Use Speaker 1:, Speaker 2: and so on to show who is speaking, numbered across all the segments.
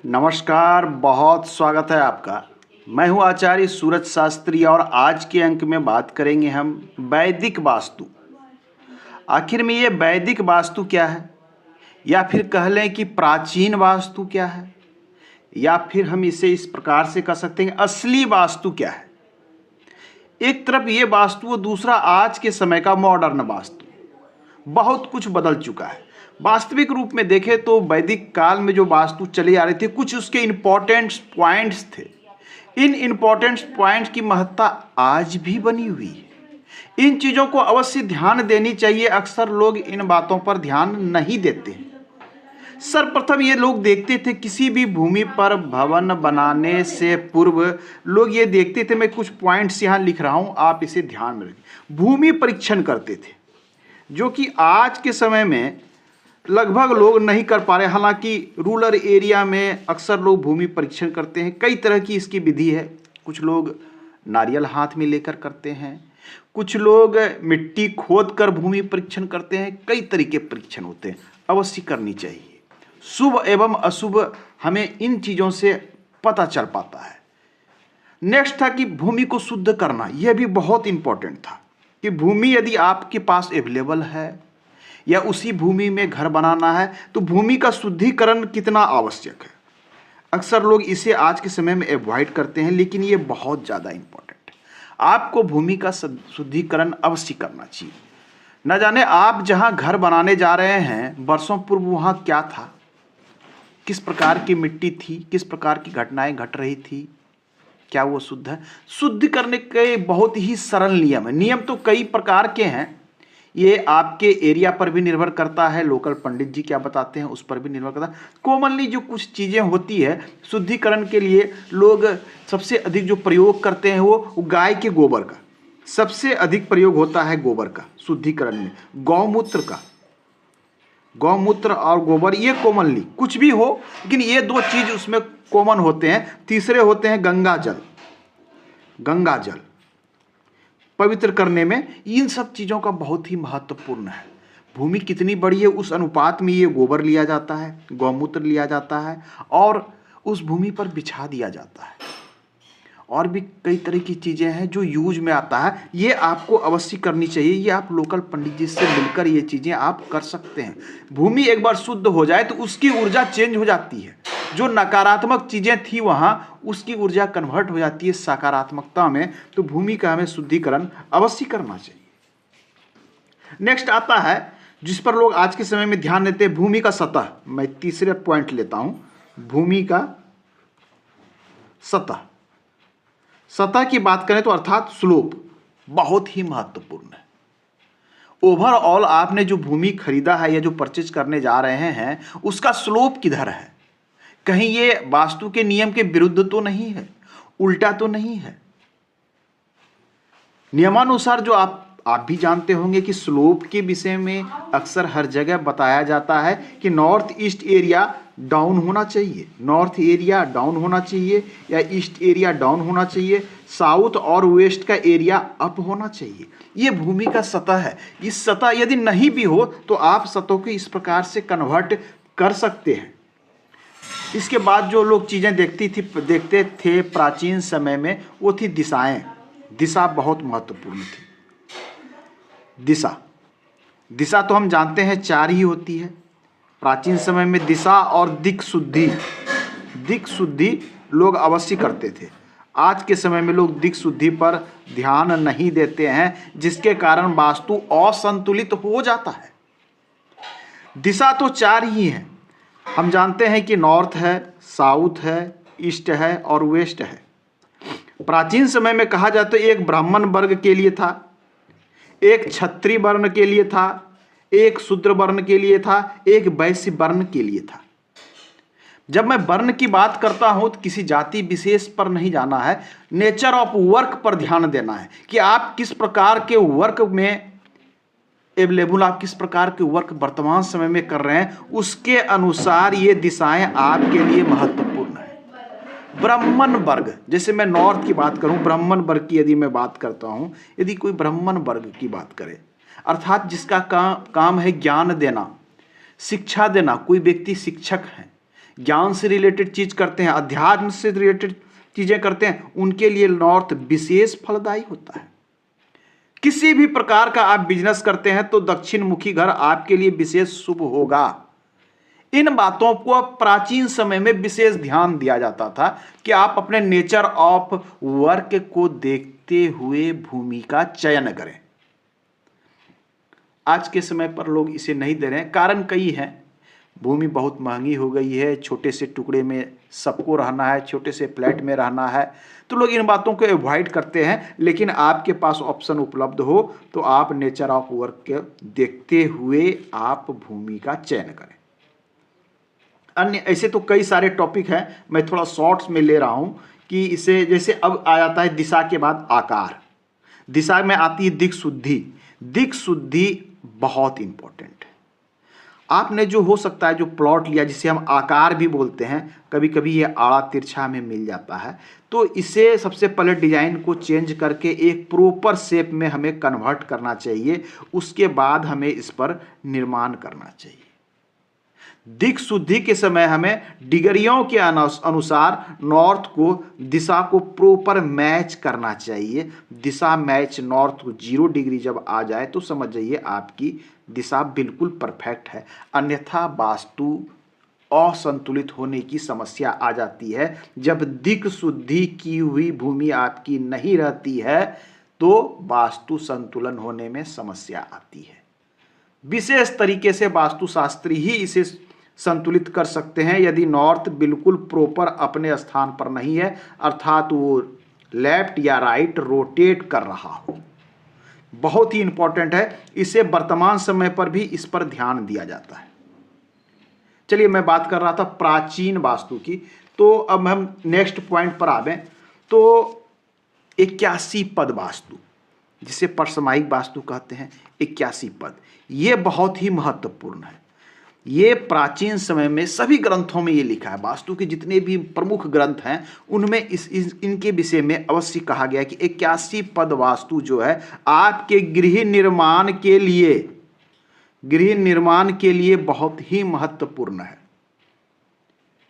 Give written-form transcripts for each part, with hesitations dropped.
Speaker 1: नमस्कार, बहुत स्वागत है आपका। मैं हूं आचार्य सूरज शास्त्री और आज के अंक में बात करेंगे हम वैदिक वास्तु। आखिर में ये वैदिक वास्तु क्या है, या फिर कह लें कि प्राचीन वास्तु क्या है, या फिर हम इसे इस प्रकार से कह सकते हैं असली वास्तु क्या है। एक तरफ ये वास्तु और दूसरा आज के समय का मॉडर्न वास्तु। बहुत कुछ बदल चुका है। वास्तविक रूप में देखें तो वैदिक काल में जो वास्तु चले आ रहे थे, कुछ उसके इंपॉर्टेंट पॉइंट्स थे। इन इंपॉर्टेंट पॉइंट्स की महत्ता आज भी बनी हुई है। इन चीज़ों को अवश्य ध्यान देनी चाहिए। अक्सर लोग इन बातों पर ध्यान नहीं देते हैं। सर्वप्रथम ये लोग देखते थे, किसी भी भूमि पर भवन बनाने से पूर्व लोग ये देखते थे, मैं कुछ पॉइंट्स यहाँ लिख रहा हूँ, आप इसे ध्यान में रखें। भूमि परीक्षण करते थे, जो कि आज के समय में लगभग लोग नहीं कर पा रहे। हालांकि रूरल एरिया में अक्सर लोग भूमि परीक्षण करते हैं। कई तरह की इसकी विधि है। कुछ लोग नारियल हाथ में लेकर करते हैं, कुछ लोग मिट्टी खोद कर भूमि परीक्षण करते हैं। कई तरीके परीक्षण होते हैं, अवश्य करनी चाहिए। शुभ एवं अशुभ हमें इन चीज़ों से पता चल पाता है। नेक्स्ट था कि भूमि को शुद्ध करना। यह भी बहुत इंपॉर्टेंट था कि भूमि यदि आपके पास अवेलेबल है या उसी भूमि में घर बनाना है तो भूमि का शुद्धिकरण कितना आवश्यक है। अक्सर लोग इसे आज के समय में अवॉइड करते हैं, लेकिन ये बहुत ज़्यादा इंपॉर्टेंट है। आपको भूमि का शुद्धिकरण अवश्य करना चाहिए। न जाने आप जहां घर बनाने जा रहे हैं वर्षों पूर्व वहां क्या था, किस प्रकार की मिट्टी थी, किस प्रकार की घटनाएं घट रही थी, क्या वो शुद्ध है। शुद्ध करने के बहुत ही सरल नियम है। नियम तो कई प्रकार के हैं, ये आपके एरिया पर भी निर्भर करता है, लोकल पंडित जी क्या बताते हैं उस पर भी निर्भर करता है। कॉमनली जो कुछ चीज़ें होती है शुद्धिकरण के लिए, लोग सबसे अधिक जो प्रयोग करते हैं वो गाय के गोबर का सबसे अधिक प्रयोग होता है। गोबर का शुद्धिकरण में गौमूत्र का, गौमूत्र और गोबर ये कॉमनली, कुछ भी हो लेकिन ये दो चीज़ उसमें कॉमन होते हैं। तीसरे होते हैं गंगा जल। गंगा जल पवित्र करने में इन सब चीज़ों का बहुत ही महत्वपूर्ण है। भूमि कितनी बड़ी है उस अनुपात में ये गोबर लिया जाता है, गौमूत्र लिया जाता है और उस भूमि पर बिछा दिया जाता है। और भी कई तरह की चीज़ें हैं जो यूज में आता है, ये आपको अवश्य करनी चाहिए। ये आप लोकल पंडित जी से मिलकर ये चीज़ें आप कर सकते हैं। भूमि एक बार शुद्ध हो जाए तो उसकी ऊर्जा चेंज हो जाती है। जो नकारात्मक चीज़ें थी वहाँ, उसकी ऊर्जा कन्वर्ट हो जाती है सकारात्मकता में। तो भूमि का हमें शुद्धिकरण अवश्य करना चाहिए। नेक्स्ट आता है जिस पर लोग आज के समय में ध्यान देते हैं, भूमि का सतह। मैं तीसरे पॉइंट लेता हूँ, भूमि का सतह। सतह की बात करें तो अर्थात स्लोप बहुत ही महत्वपूर्ण है। ओवरऑल आपने जो भूमि खरीदा है या जो परचेज करने जा रहे हैं उसका स्लोप किधर है, कहीं ये वास्तु के नियम के विरुद्ध तो नहीं है, उल्टा तो नहीं है। नियमानुसार जो आप भी जानते होंगे कि स्लोप के विषय में अक्सर हर जगह बताया जाता है कि नॉर्थ ईस्ट एरिया डाउन होना चाहिए, नॉर्थ एरिया डाउन होना चाहिए या ईस्ट एरिया डाउन होना चाहिए, साउथ और वेस्ट का एरिया अप होना चाहिए। ये भूमि का सतह है। इस सतह यदि नहीं भी हो तो आप सतह को इस प्रकार से कन्वर्ट कर सकते हैं। इसके बाद जो लोग चीज़ें देखते थे प्राचीन समय में, वो थी दिशाएं। दिशा बहुत महत्वपूर्ण थी। दिशा तो हम जानते हैं चार ही होती है। प्राचीन समय में दिशा और दिक शुद्धि लोग अवश्य करते थे। आज के समय में लोग दिक शुद्धि पर ध्यान नहीं देते हैं, जिसके कारण वास्तु असंतुलित हो जाता है। दिशा तो चार ही हैं। हम जानते हैं कि नॉर्थ है, साउथ है, ईस्ट है और वेस्ट है। प्राचीन समय में कहा जाता है एक ब्राह्मण वर्ग के लिए था, एक क्षत्रिय वर्ण के लिए था, एक शूद्र वर्ण के लिए था, एक वैश्य वर्ण के लिए था। जब मैं वर्ण की बात करता हूं तो किसी जाति विशेष पर नहीं जाना है, नेचर ऑफ वर्क पर ध्यान देना है कि आप किस प्रकार के वर्क में अवेलेबल, आप किस प्रकार के वर्क वर्तमान समय में कर रहे हैं, उसके अनुसार ये दिशाएं आपके लिए महत्वपूर्ण है। ब्राह्मण वर्ग, जैसे मैं नॉर्थ की बात करूं, ब्राह्मण वर्ग की यदि मैं बात करता हूं, यदि कोई ब्राह्मण वर्ग की बात करे अर्थात जिसका काम है ज्ञान देना, शिक्षा देना, कोई व्यक्ति शिक्षक है ज्ञान से रिलेटेड चीज करते हैं, अध्यात्म से रिलेटेड चीजें करते हैं, उनके लिए नॉर्थ विशेष फलदायी होता है। किसी भी प्रकार का आप बिजनेस करते हैं तो दक्षिण मुखी घर आपके लिए विशेष शुभ होगा। इन बातों को प्राचीन समय में विशेष ध्यान दिया जाता था कि आप अपने नेचर ऑफ वर्क को देखते हुए भूमि का चयन करें। आज के समय पर लोग इसे नहीं दे रहे हैं, कारण कई हैं। भूमि बहुत महंगी हो गई है, छोटे से टुकड़े में सबको रहना है, छोटे से फ्लैट में रहना है, तो लोग इन बातों को अवॉइड करते हैं। लेकिन आपके पास ऑप्शन उपलब्ध हो तो आप नेचर ऑफ वर्क के देखते हुए आप भूमि का चयन करें। अन्य ऐसे तो कई सारे टॉपिक हैं, मैं थोड़ा शॉर्ट्स में ले रहा हूं कि इसे, जैसे अब आ जाता है दिशा के बाद आकार। दिशा में आती है दिक् शुद्धि। दिक् शुद्धि बहुत इंपॉर्टेंट है। आपने जो हो सकता है जो प्लॉट लिया, जिसे हम आकार भी बोलते हैं, कभी कभी ये आड़ा तिरछा में मिल जाता है, तो इसे सबसे पहले डिजाइन को चेंज करके एक प्रॉपर शेप में हमें कन्वर्ट करना चाहिए। उसके बाद हमें इस पर निर्माण करना चाहिए। दिक् शुद्धि के समय हमें डिग्रियों के अनुसार नॉर्थ को, दिशा को प्रॉपर मैच करना चाहिए। दिशा मैच नॉर्थ को 0 डिग्री जब आ जाए तो समझ जाइए आपकी दिशा बिल्कुल परफेक्ट है। अन्यथा वास्तु असंतुलित होने की समस्या आ जाती है। जब दिक् शुद्धि की हुई भूमि आपकी नहीं रहती है तो वास्तु संतुलन होने में समस्या आती है। विशेष तरीके से वास्तुशास्त्री ही इसे संतुलित कर सकते हैं। यदि नॉर्थ बिल्कुल प्रॉपर अपने स्थान पर नहीं है, अर्थात वो लेफ्ट या राइट रोटेट कर रहा हो, बहुत ही इंपॉर्टेंट है। इसे वर्तमान समय पर भी इस पर ध्यान दिया जाता है। चलिए, मैं बात कर रहा था प्राचीन वास्तु की, तो अब हम नेक्स्ट पॉइंट पर आवें। तो 81 पद वास्तु, जिसे परसमायिक वास्तु कहते हैं, 81 पद, ये बहुत ही महत्वपूर्ण है। ये प्राचीन समय में सभी ग्रंथों में ये लिखा है। वास्तु के जितने भी प्रमुख ग्रंथ हैं उनमें इनके विषय में अवश्य कहा गया है कि 81 पद वास्तु जो है आपके गृह निर्माण के लिए बहुत ही महत्वपूर्ण है।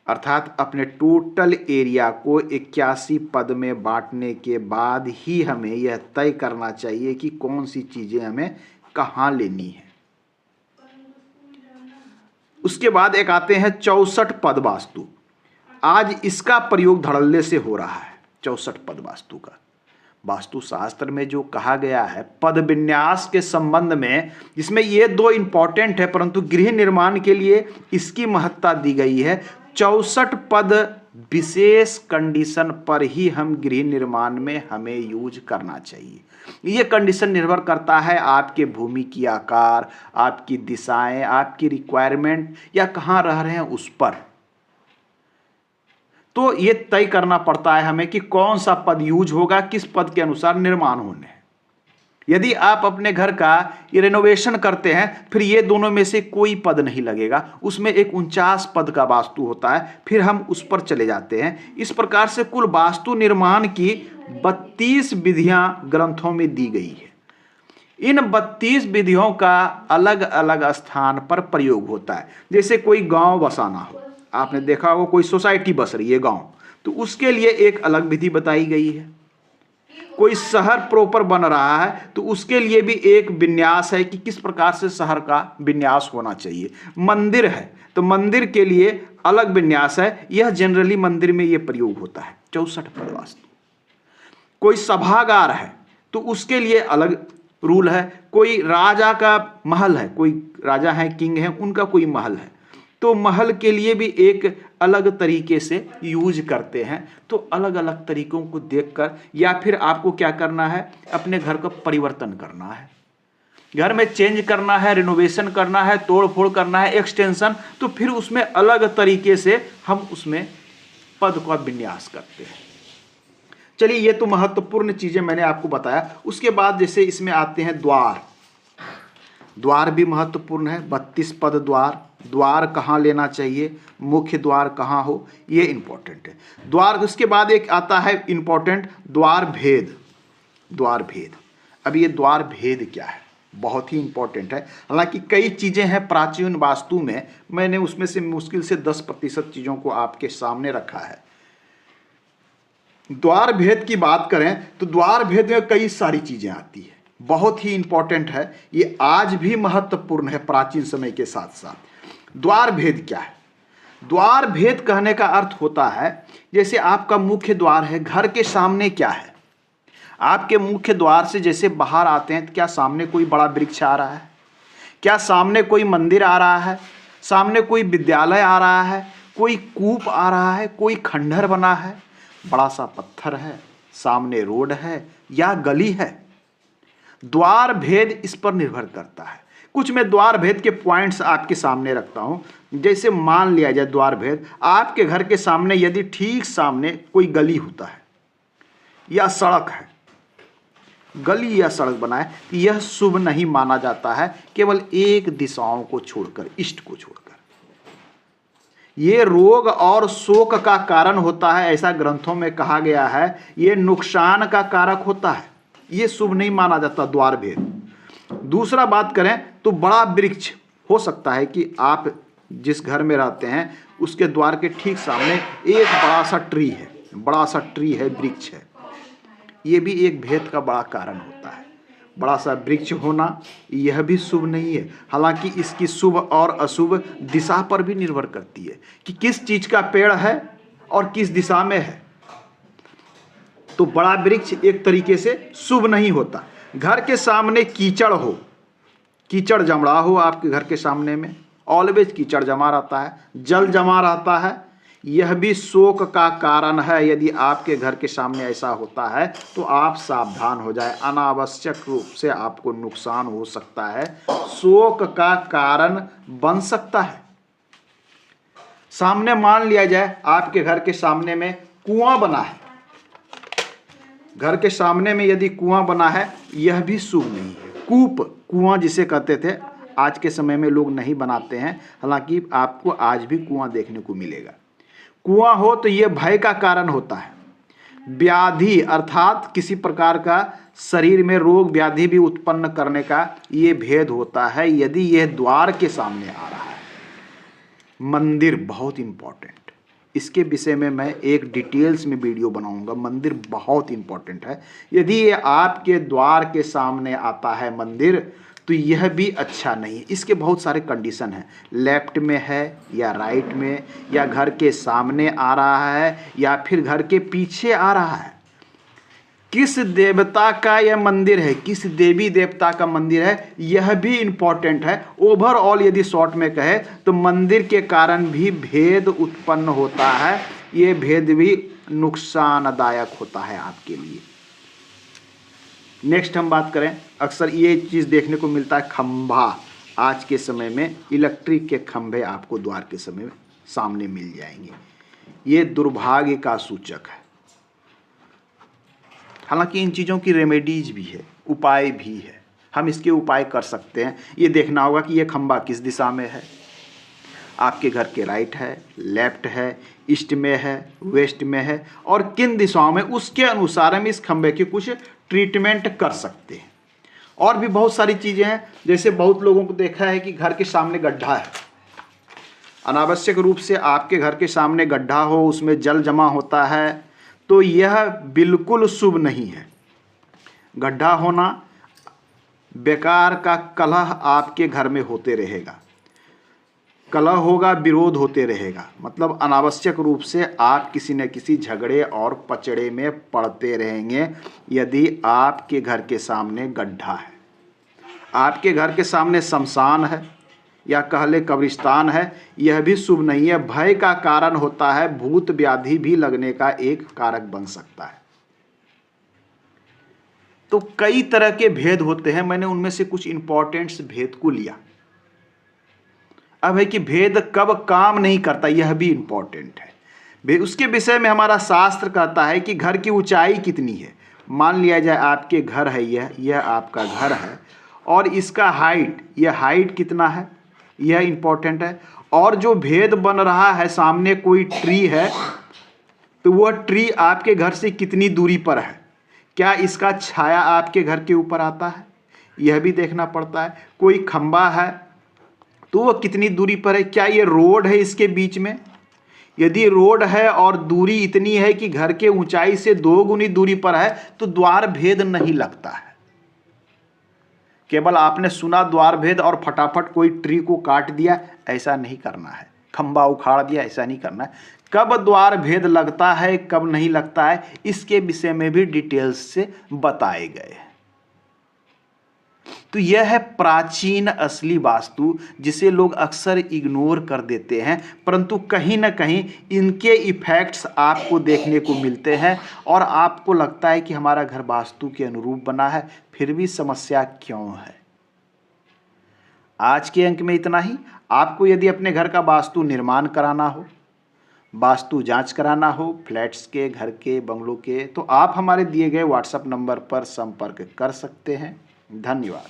Speaker 1: अर्थात अपने टोटल एरिया को 81 पद में बांटने के बाद ही हमें यह तय करना चाहिए कि कौन सी चीजें हमें कहाँ लेनी है। उसके बाद एक आते हैं 64 पद वास्तु। आज इसका प्रयोग धड़ल्ले से हो रहा है। 64 पद वास्तु का वास्तुशास्त्र में जो कहा गया है पद विन्यास के संबंध में, जिसमें ये 2 इंपॉर्टेंट है, परंतु गृह निर्माण के लिए इसकी महत्ता दी गई है। 64 पद विशेष कंडीशन पर ही हम गृह निर्माण में हमें यूज करना चाहिए। ये कंडीशन निर्भर करता है आपके भूमि की आकार, आपकी दिशाएं, आपकी रिक्वायरमेंट या कहाँ रह रहे हैं उस पर। तो ये तय करना पड़ता है हमें कि कौन सा पद यूज होगा, किस पद के अनुसार निर्माण होने हैं। यदि आप अपने घर का ये रेनोवेशन करते हैं, फिर ये दोनों में से कोई पद नहीं लगेगा, उसमें एक 49 पद का वास्तु होता है, फिर हम उस पर चले जाते हैं। इस प्रकार से कुल वास्तु निर्माण की 32 विधियां ग्रंथों में दी गई है। इन 32 विधियों का अलग अलग स्थान पर प्रयोग होता है। जैसे कोई गांव बसाना हो, आपने देखा होगा कोई सोसाइटी बस रही है गांव, तो उसके लिए एक अलग विधि बताई गई है। कोई शहर प्रॉपर बन रहा है तो उसके लिए भी एक विन्यास है कि किस प्रकार से शहर का विन्यास होना चाहिए। मंदिर है तो मंदिर के लिए अलग विन्यास है, यह जनरली मंदिर में यह प्रयोग होता है। 64 पद वास्तु। कोई सभागार है तो उसके लिए अलग रूल है। कोई राजा का महल है, कोई राजा है, किंग है, उनका कोई महल है, तो महल के लिए भी एक अलग तरीके से यूज करते हैं। तो अलग अलग तरीकों को देखकर, या फिर आपको क्या करना है, अपने घर का परिवर्तन करना है, घर में चेंज करना है, रिनोवेशन करना है, तोड़ फोड़ करना है, एक्सटेंशन, तो फिर उसमें अलग तरीके से हम उसमें पद का विन्यास करते हैं। चलिए, ये तो महत्वपूर्ण चीजें मैंने आपको बताया। उसके बाद जैसे इसमें आते हैं द्वार। द्वार भी महत्वपूर्ण है। 32 पद द्वार। द्वार कहाँ लेना चाहिए, मुख्य द्वार कहाँ हो, ये इंपॉर्टेंट है। द्वार, उसके बाद एक आता है इंपॉर्टेंट, द्वार भेद। द्वार भेद। अब ये द्वार भेद क्या है? बहुत ही इंपॉर्टेंट है। हालांकि कई चीज़ें हैं प्राचीन वास्तु में, मैंने उसमें से मुश्किल से 10% चीज़ों को आपके सामने रखा है। द्वार भेद की बात करें तो द्वार भेद में कई सारी चीज़ें आती है, बहुत ही इंपॉर्टेंट है, ये आज भी महत्वपूर्ण है प्राचीन समय के साथ साथ। द्वार भेद क्या है? द्वार भेद कहने का अर्थ होता है जैसे आपका मुख्य द्वार है, घर के सामने क्या है, आपके मुख्य द्वार से जैसे बाहर आते हैं तो क्या सामने कोई बड़ा वृक्ष आ रहा है, क्या सामने कोई मंदिर आ रहा है, सामने कोई विद्यालय आ रहा है, कोई कूप आ रहा है, कोई खंडहर बना है, बड़ा सा पत्थर है, सामने रोड है या गली है? द्वार भेद इस पर निर्भर करता है। कुछ मैं द्वार भेद के पॉइंट्स आपके सामने रखता हूं। जैसे मान लिया जाए द्वार भेद, आपके घर के सामने यदि ठीक सामने कोई गली होता है या सड़क है, गली या सड़क बना है, यह शुभ नहीं माना जाता है, केवल एक दिशाओं को छोड़कर, ईस्ट को छोड़कर। ये रोग और शोक का कारण होता है, ऐसा ग्रंथों में कहा गया है। ये नुकसान का कारक होता है, ये शुभ नहीं माना जाता द्वार भेद। दूसरा बात करें तो बड़ा वृक्ष हो सकता है कि आप जिस घर में रहते हैं उसके द्वार के ठीक सामने एक बड़ा सा ट्री है, वृक्ष है, ये भी एक भेद का बड़ा कारण होता है। बड़ा सा वृक्ष होना यह भी शुभ नहीं है। हालांकि इसकी शुभ और अशुभ दिशा पर भी निर्भर करती है कि किस चीज का पेड़ है और किस दिशा में है। तो बड़ा वृक्ष एक तरीके से शुभ नहीं होता। घर के सामने कीचड़ हो, कीचड़ जमा हो, आपके घर के सामने में ऑलवेज कीचड़ जमा रहता है, जल जमा रहता है, यह भी शोक का कारण है। यदि आपके घर के सामने ऐसा होता है तो आप सावधान हो जाए, अनावश्यक रूप से आपको नुकसान हो सकता है, शोक का कारण बन सकता है। सामने मान लिया जाए आपके घर के सामने में कुआं बना है, घर के सामने में यदि कुआं बना है, यह भी शुभ नहीं है। कुआं जिसे कहते थे, आज के समय में लोग नहीं बनाते हैं, हालांकि आपको आज भी कुआं देखने को मिलेगा। कुआं हो तो यह भय का कारण होता है। व्याधि अर्थात किसी प्रकार का शरीर में रोग व्याधि भी उत्पन्न करने का ये भेद होता है यदि यह द्वार के सामने आ रहा है। मंदिर बहुत इंपॉर्टेंट, इसके विषय में मैं एक डिटेल्स में वीडियो बनाऊंगा। मंदिर बहुत इंपॉर्टेंट है। यदि ये आपके द्वार के सामने आता है मंदिर तो यह भी अच्छा नहीं। इसके बहुत सारे कंडीशन हैं, लेफ्ट में है या राइट में, या घर के सामने आ रहा है या फिर घर के पीछे आ रहा है, किस देवता का यह मंदिर है, किस देवी देवता का मंदिर है, यह भी इंपॉर्टेंट है। ओवरऑल यदि शॉर्ट में कहे तो मंदिर के कारण भी भेद उत्पन्न होता है, ये भेद भी नुकसानदायक होता है आपके लिए। नेक्स्ट हम बात करें, अक्सर ये चीज़ देखने को मिलता है, खंभा। आज के समय में इलेक्ट्रिक के खंभे आपको द्वार के समय में सामने मिल जाएंगे, ये दुर्भाग्य का सूचक है। हालांकि इन चीज़ों की रेमेडीज भी है, उपाय भी है, हम इसके उपाय कर सकते हैं। ये देखना होगा कि ये खंभा किस दिशा में है, आपके घर के राइट है, लेफ्ट है, ईस्ट में है, वेस्ट में है, और किन दिशाओं में, उसके अनुसार हम इस खंभे की कुछ ट्रीटमेंट कर सकते हैं। और भी बहुत सारी चीज़ें हैं, जैसे बहुत लोगों को देखा है कि घर के सामने गड्ढा है, अनावश्यक रूप से आपके घर के सामने गड्ढा हो, उसमें जल जमा होता है, तो यह बिल्कुल शुभ नहीं है। गड्ढा होना, बेकार का कलह आपके घर में होते रहेगा, कलह होगा, विरोध होते रहेगा, मतलब अनावश्यक रूप से आप किसी न किसी झगड़े और पचड़े में पड़ते रहेंगे यदि आपके घर के सामने गड्ढा है। आपके घर के सामने शमशान है या कह ले कब्रिस्तान है, यह भी शुभ नहीं है, भय का कारण होता है, भूत व्याधि भी लगने का एक कारक बन सकता है। तो कई तरह के भेद होते हैं, मैंने उनमें से कुछ इंपॉर्टेंट भेद को लिया। अब है कि भेद कब काम नहीं करता, यह भी इंपॉर्टेंट है। उसके विषय में हमारा शास्त्र कहता है कि घर की ऊंचाई कितनी है। मान लिया जाए आपके घर है, यह आपका घर है, और इसका हाइट, यह हाइट कितना है, यह इंपॉर्टेंट है। और जो भेद बन रहा है, सामने कोई ट्री है, तो वह ट्री आपके घर से कितनी दूरी पर है, क्या इसका छाया आपके घर के ऊपर आता है, यह भी देखना पड़ता है। कोई खंबा है तो वो कितनी दूरी पर है, क्या ये रोड है इसके बीच में। यदि रोड है और दूरी इतनी है कि घर के ऊंचाई से 2 गुनी दूरी पर है तो द्वार भेद नहीं लगता है। केवल आपने सुना द्वार भेद और फटाफट कोई ट्री को काट दिया, ऐसा नहीं करना है। खंबा उखाड़ दिया, ऐसा नहीं करना है। कब द्वार भेद लगता है, कब नहीं लगता है, इसके विषय में भी डिटेल्स से बताए गए हैं। तो यह है प्राचीन असली वास्तु, जिसे लोग अक्सर इग्नोर कर देते हैं, परंतु कहीं ना कहीं इनके इफेक्ट्स आपको देखने को मिलते हैं और आपको लगता है कि हमारा घर वास्तु के अनुरूप बना है, फिर भी समस्या क्यों है। आज के अंक में इतना ही। आपको यदि अपने घर का वास्तु निर्माण कराना हो, वास्तु जांच कराना हो, फ्लैट्स के, घर के, बंगलों के, तो आप हमारे दिए गए व्हाट्सएप नंबर पर संपर्क कर सकते हैं। धन्यवाद।